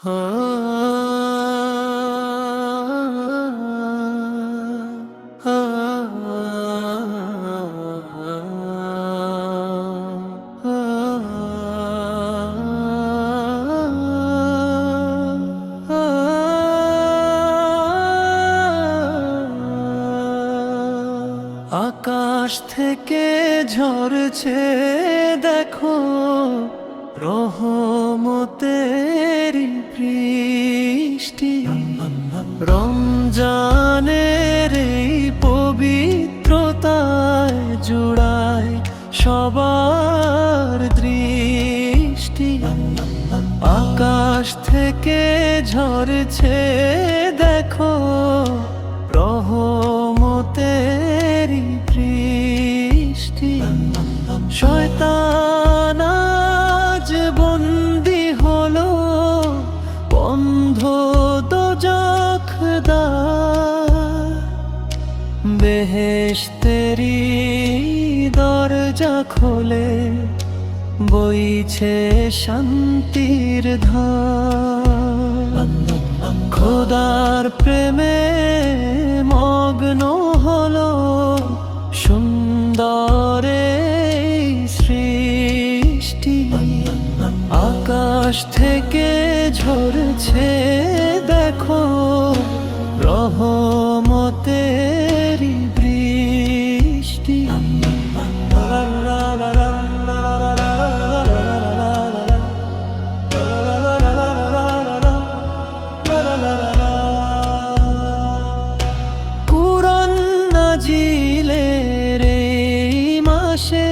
আকাশ থেকে ঝরছে দেখো রহমতের বৃষ্টি। রমজানের এই পবিত্রতায় জুড়ায় সবার দৃষ্টি। আকাশ থেকে ঝরছে দেখো রহমতের বৃষ্টি। শয়তান আজ বন্দী হলো বন্ধ দোজখ দ্বার। বেহেশতেরি দরজা খোলে বইছে শান্তির ধার। খোদার প্রেমে মগ্ন হলো সুন্দর এই সৃষ্টি। আকাশ থেকে ঝরছে দেখো রহমতের বৃষ্টি। কুরআন নাজিলের এই মাসে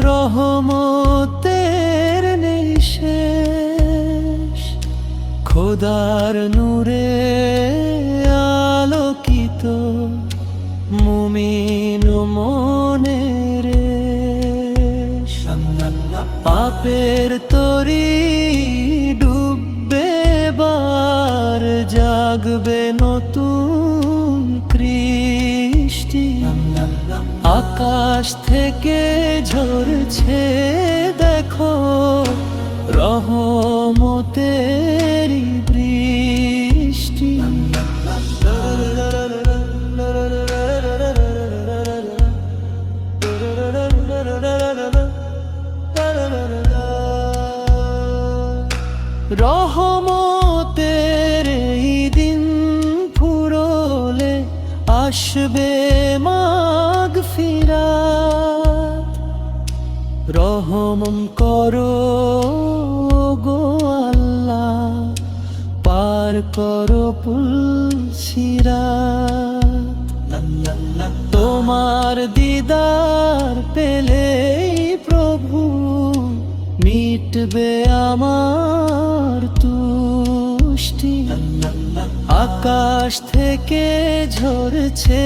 রহমতের নিঃশেষ। খোদার নূরে আলোকিত মুমিন মনের রেশ। পাপের তরি ডুববে বার জাগবে নতুন কৃষ্টি। আকাশ থেকে ঝরছে দেখো রহমতের বৃষ্টি। রহমতের এই দিন ফুরোলে আসবে মাগফিরাত। রহম করো গো আল্লাহ পার করো পুলসিরাত। তোমার দিদার পেলেই প্রভু মিটবে আমার তুষ্টি। আকাশ থেকে ঝরছে